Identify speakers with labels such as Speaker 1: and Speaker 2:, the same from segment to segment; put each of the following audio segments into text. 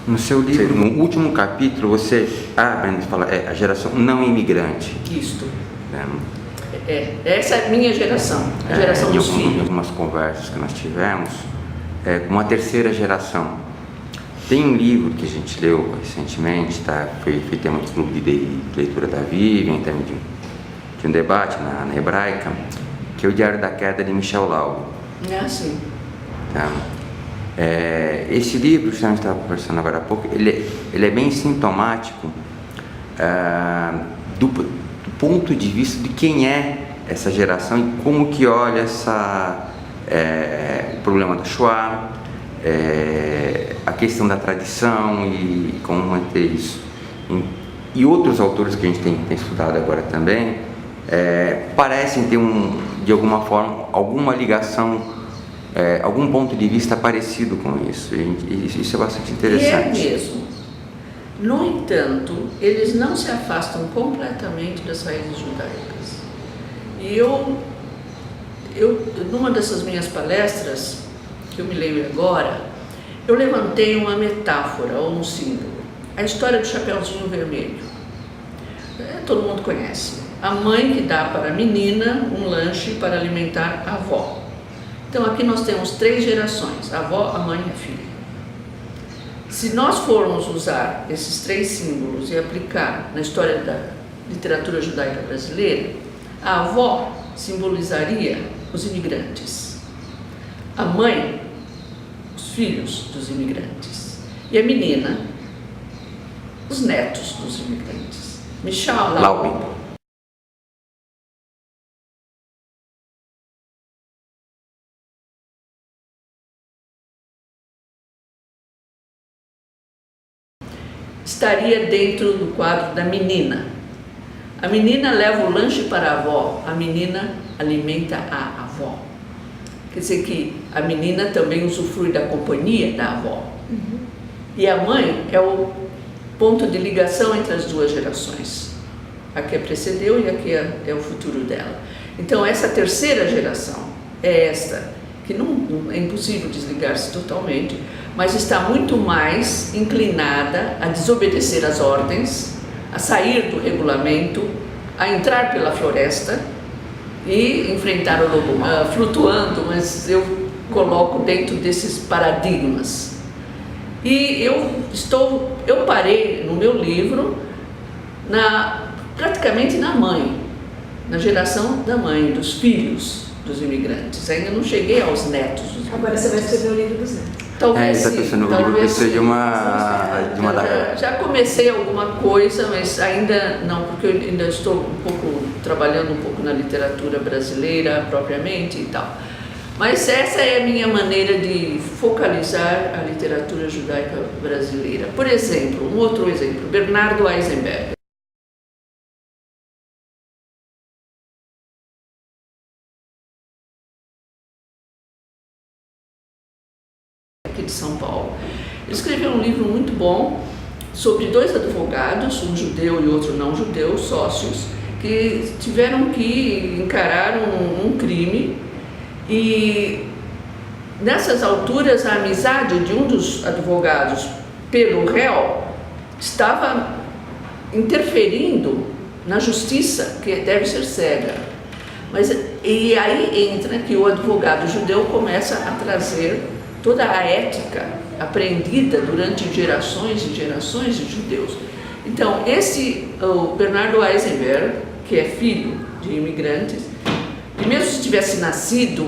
Speaker 1: No seu livro, no último capítulo, você abre e fala a geração não imigrante.
Speaker 2: Isto. Essa é a minha geração, a geração dos filhos.
Speaker 1: Em algumas conversas que nós tivemos, com uma terceira geração. Tem um livro que a gente leu recentemente, foi tema do clube de leitura da Vivian, também de um debate na Hebraica, que é o Diário da Queda de Michel Laub.
Speaker 2: Sim.
Speaker 1: Tá? Esse livro, que a gente estava conversando agora há pouco, ele é bem sintomático do ponto de vista de quem é essa geração e como que olha o problema da Shoah, a questão da tradição e como manter isso. E outros autores que a gente tem estudado agora também parecem ter de alguma forma alguma ligação, algum ponto de vista parecido com isso. Isso é bastante interessante.
Speaker 2: E é mesmo. No entanto, eles não se afastam completamente das raízes judaicas. E eu numa dessas minhas palestras, que eu me lembro agora, eu levantei uma metáfora ou um símbolo. A história do Chapeuzinho Vermelho. Todo mundo conhece. A mãe que dá para a menina um lanche para alimentar a avó. Então aqui nós temos 3 gerações, a avó, a mãe e a filha. Se nós formos usar esses 3 símbolos e aplicar na história da literatura judaica brasileira, a avó simbolizaria os imigrantes, a mãe, os filhos dos imigrantes, e a menina, os netos dos imigrantes. Michel Laub. Estaria dentro do quadro da menina. A menina leva o lanche para a avó, a menina alimenta a avó. Quer dizer que a menina também usufrui da companhia da avó. E a mãe é o ponto de ligação entre as 2 gerações. A que a precedeu e a que é o futuro dela. Então essa terceira geração é esta, que não é impossível desligar-se totalmente, mas está muito mais inclinada a desobedecer às ordens, a sair do regulamento, a entrar pela floresta e enfrentar o lobo mau, flutuando, mas eu coloco dentro desses paradigmas. E eu parei no meu livro praticamente na mãe, na geração da mãe, dos filhos dos imigrantes. Ainda não cheguei aos netos dos imigrantes.
Speaker 3: Agora você vai escrever o livro dos netos.
Speaker 2: Talvez sim. Já comecei alguma coisa, mas ainda não, porque eu ainda estou trabalhando um pouco na literatura brasileira propriamente e tal. Mas essa é a minha maneira de focalizar a literatura judaica brasileira. Por exemplo, um outro exemplo, Bernardo Eisenberg. Aqui de São Paulo. Ele escreveu um livro muito bom sobre 2 advogados, um judeu e outro não judeu, sócios, que tiveram que encarar um crime, e nessas alturas a amizade de um dos advogados pelo réu estava interferindo na justiça, que deve ser cega. E aí entra que o advogado judeu começa a trazer toda a ética aprendida durante gerações e gerações de judeus. Então, o Bernardo Eisenberg, que é filho de imigrantes, e mesmo se tivesse nascido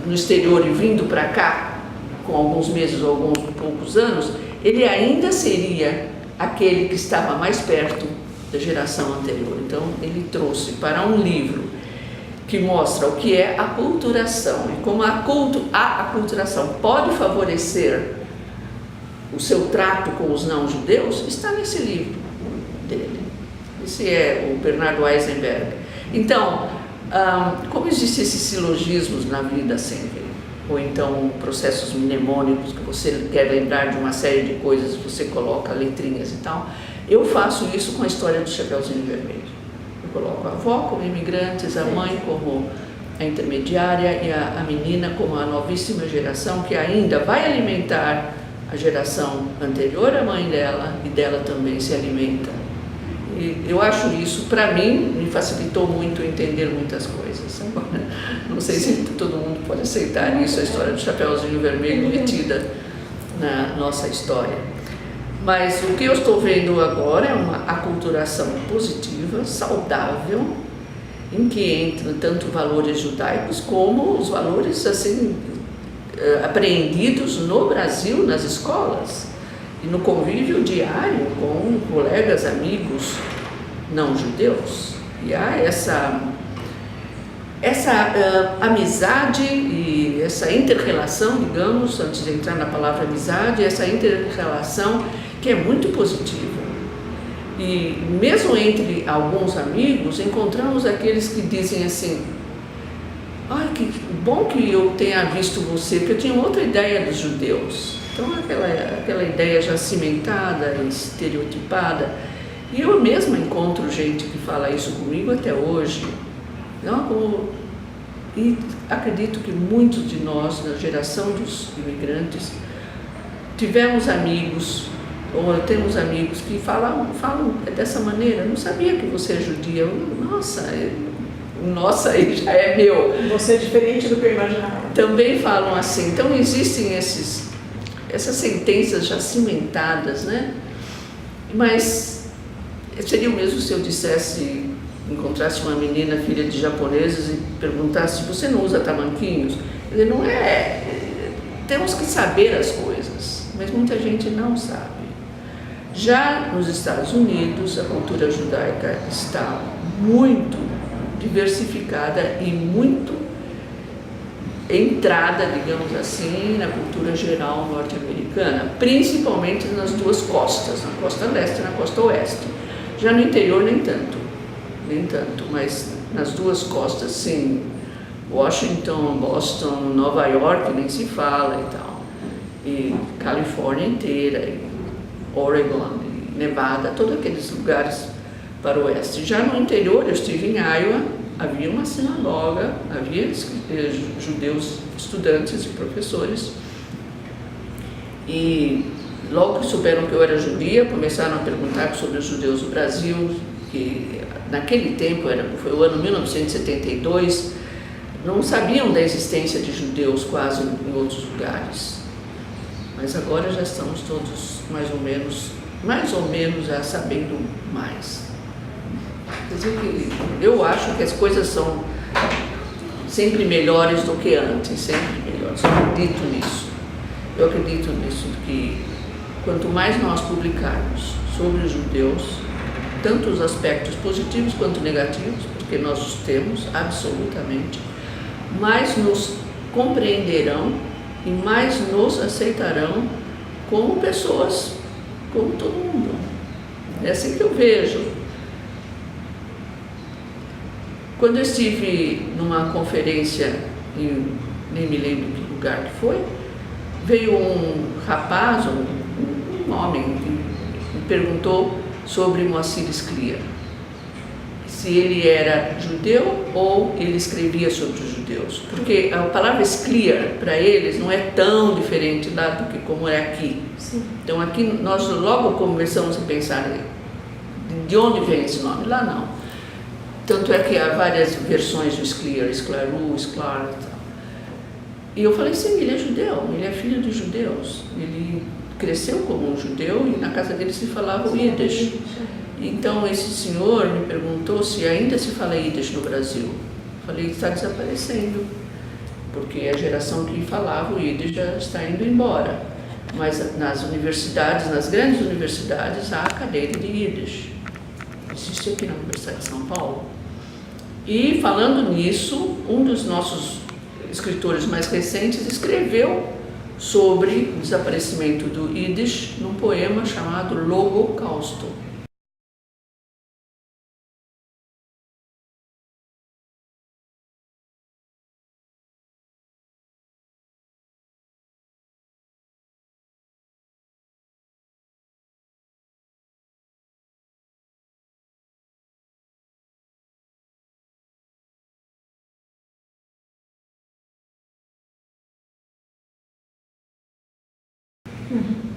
Speaker 2: no exterior e vindo para cá, com alguns meses ou alguns poucos anos, ele ainda seria aquele que estava mais perto da geração anterior. Então, ele trouxe para um livro que mostra o que é aculturação e como a aculturação pode favorecer o seu trato com os não-judeus, está nesse livro dele. Esse é o Bernardo Eisenberg. Então, como existem esses silogismos na vida sempre, ou então processos mnemônicos que você quer lembrar de uma série de coisas, você coloca letrinhas e tal, eu faço isso com a história do Chapeuzinho Vermelho. Eu coloco a avó como imigrantes, a mãe como a intermediária e a menina como a novíssima geração que ainda vai alimentar a geração anterior à mãe dela e dela também se alimenta. E eu acho isso, para mim, me facilitou muito entender muitas coisas. Agora, não sei se todo mundo pode aceitar isso, a história do Chapeuzinho Vermelho metida na nossa história. Mas o que eu estou vendo agora é uma aculturação positiva, saudável, em que entram tanto valores judaicos como os valores assim apreendidos no Brasil, nas escolas, e no convívio diário com colegas, amigos não judeus. E há essa amizade e essa inter-relação, digamos, antes de entrar na palavra amizade, essa inter-relação que é muito positiva. E mesmo entre alguns amigos, encontramos aqueles que dizem assim: ai, que bom que eu tenha visto você, porque eu tinha outra ideia dos judeus. Então, aquela ideia já cimentada, estereotipada. E eu mesma encontro gente que fala isso comigo até hoje. E acredito que muitos de nós, na geração dos imigrantes, tivemos amigos, ou temos amigos que falam dessa maneira: não sabia que você é judia. Nossa, aí já é meu.
Speaker 3: Você é diferente do que eu imaginava.
Speaker 2: Também falam assim. Então existem essas sentenças já cimentadas, né? Mas seria o mesmo se eu encontrasse uma menina filha de japoneses e perguntasse: você não usa tamanquinhos? Ele não é. Temos que saber as coisas, mas muita gente não sabe. Já nos Estados Unidos, a cultura judaica está muito diversificada e muito entrada, digamos assim, na cultura geral norte-americana, principalmente nas duas costas, na costa leste e na costa oeste. Já no interior nem tanto, mas nas duas costas sim. Washington, Boston, Nova York nem se fala e tal. E Califórnia inteira, e Oregon, e Nevada, todos aqueles lugares para o oeste. Já no interior, eu estive em Iowa, havia uma sinagoga, havia judeus estudantes e professores, e logo que souberam que eu era judia, começaram a perguntar sobre os judeus do Brasil, que naquele tempo, foi o ano 1972, não sabiam da existência de judeus quase em outros lugares. Mas agora já estamos todos mais ou menos já sabendo mais. Quer dizer que eu acho que as coisas são sempre melhores do que antes, sempre melhores. Eu acredito nisso. Eu acredito nisso, que quanto mais nós publicarmos sobre os judeus, tanto os aspectos positivos quanto negativos, porque nós os temos absolutamente, mais nos compreenderão e mais nos aceitarão como pessoas, como todo mundo. É assim que eu vejo. Quando eu estive numa conferência, nem me lembro que lugar que foi, veio um rapaz, um homem, que me perguntou sobre Moacir Scliar, se ele era judeu ou ele escrevia sobre os judeus. Porque a palavra Scliar, para eles, não é tão diferente lá do que como é aqui.
Speaker 3: Sim.
Speaker 2: Então aqui nós logo começamos a pensar de onde vem esse nome, lá não. Tanto é que há várias versões do Scliar, Sclaru, Sklar e tal. E eu falei: sim, ele é judeu, ele é filho de judeus. Ele cresceu como um judeu e na casa dele se falava o Yiddish. Então esse senhor me perguntou se ainda se fala Yiddish no Brasil. Eu falei: está desaparecendo, porque a geração que falava o Yiddish já está indo embora. Mas nas universidades, nas grandes universidades, há a cadeira de Yiddish. Existe aqui na Universidade de São Paulo. E falando nisso, um dos nossos escritores mais recentes escreveu sobre o desaparecimento do Yiddish num poema chamado Logocausto.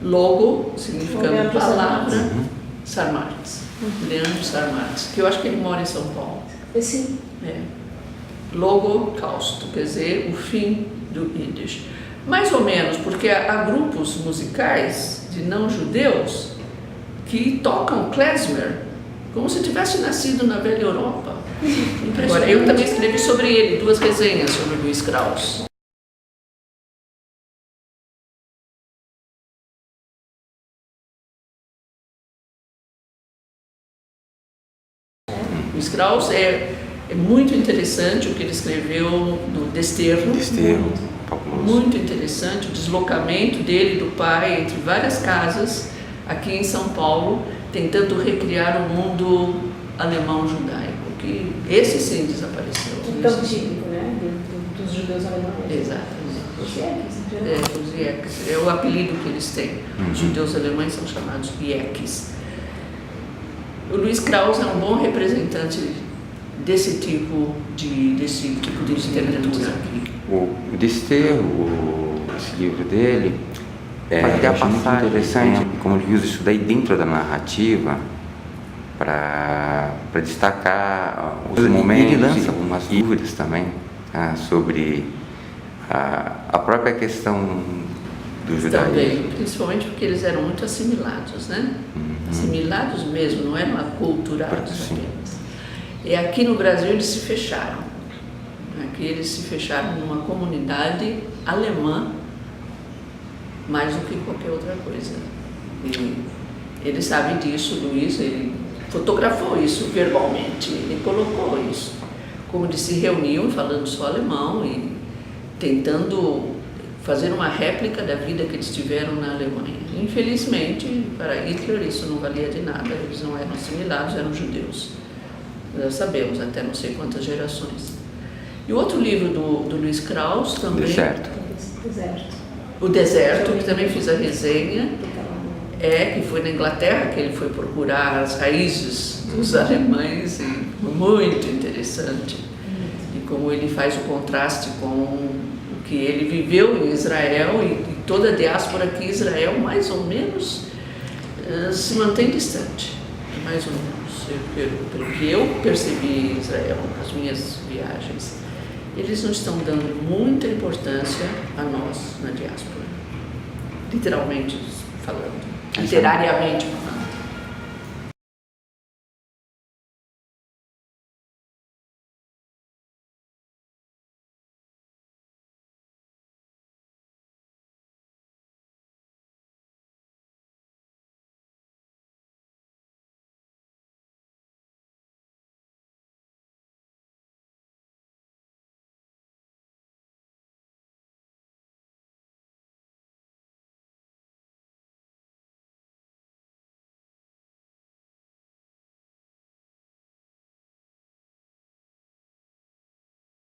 Speaker 2: Logo, significando
Speaker 3: Leandro
Speaker 2: palavra, Sarmartes. Leandro Sarmartes, que eu acho que ele mora em São Paulo.
Speaker 3: Sim.
Speaker 2: É. Logocausto, quer dizer, o fim do Yiddish. Mais ou menos, porque há grupos musicais de não-judeus que tocam klezmer como se tivesse nascido na velha Europa. Agora, eu também escrevi sobre ele 2 resenhas sobre Luiz Krauss. Luiz Krauss é muito interessante o que ele escreveu do Desterro. Muito interessante o deslocamento dele e do pai entre várias casas aqui em São Paulo, tentando recriar o mundo alemão-judaico, que esse sim desapareceu.
Speaker 3: Então, típico, né? Dos judeus alemães.
Speaker 2: Exatamente.
Speaker 3: Os Yeques,
Speaker 2: Os Yeques, é o apelido que eles têm. Os judeus alemães são chamados Yeques. O Luiz Krauss é um bom representante desse tipo de literatura aqui.
Speaker 1: O Desterro, esse livro dele, até a passagem interessante, como ele usa isso daí dentro da narrativa para destacar os momentos, ele lança algumas dúvidas também sobre a própria questão do judaísmo.
Speaker 2: Também, principalmente porque eles eram muito assimilados, né? Assimilados mesmo, não eram aculturados apenas. E aqui no Brasil eles se fecharam. Aqui eles se fecharam numa comunidade alemã mais do que qualquer outra coisa. E ele sabe disso, Luiz, ele fotografou isso verbalmente, ele colocou isso. Como eles se reuniam falando só alemão e tentando fazer uma réplica da vida que eles tiveram na Alemanha. Infelizmente, para Hitler isso não valia de nada, eles não eram assimilados, eram judeus. Nós sabemos, até não sei quantas gerações. E o outro livro do Luiz Krauss também... O Deserto, que também fiz a resenha, que foi na Inglaterra que ele foi procurar as raízes dos alemães, e muito interessante. E como ele faz o contraste com o que ele viveu em Israel e toda a diáspora aqui em Israel, mais ou menos, se mantém distante, mais ou menos, pelo que eu percebi em Israel, nas minhas viagens. Eles não estão dando muita importância a nós na diáspora, literalmente falando, literariamente falando.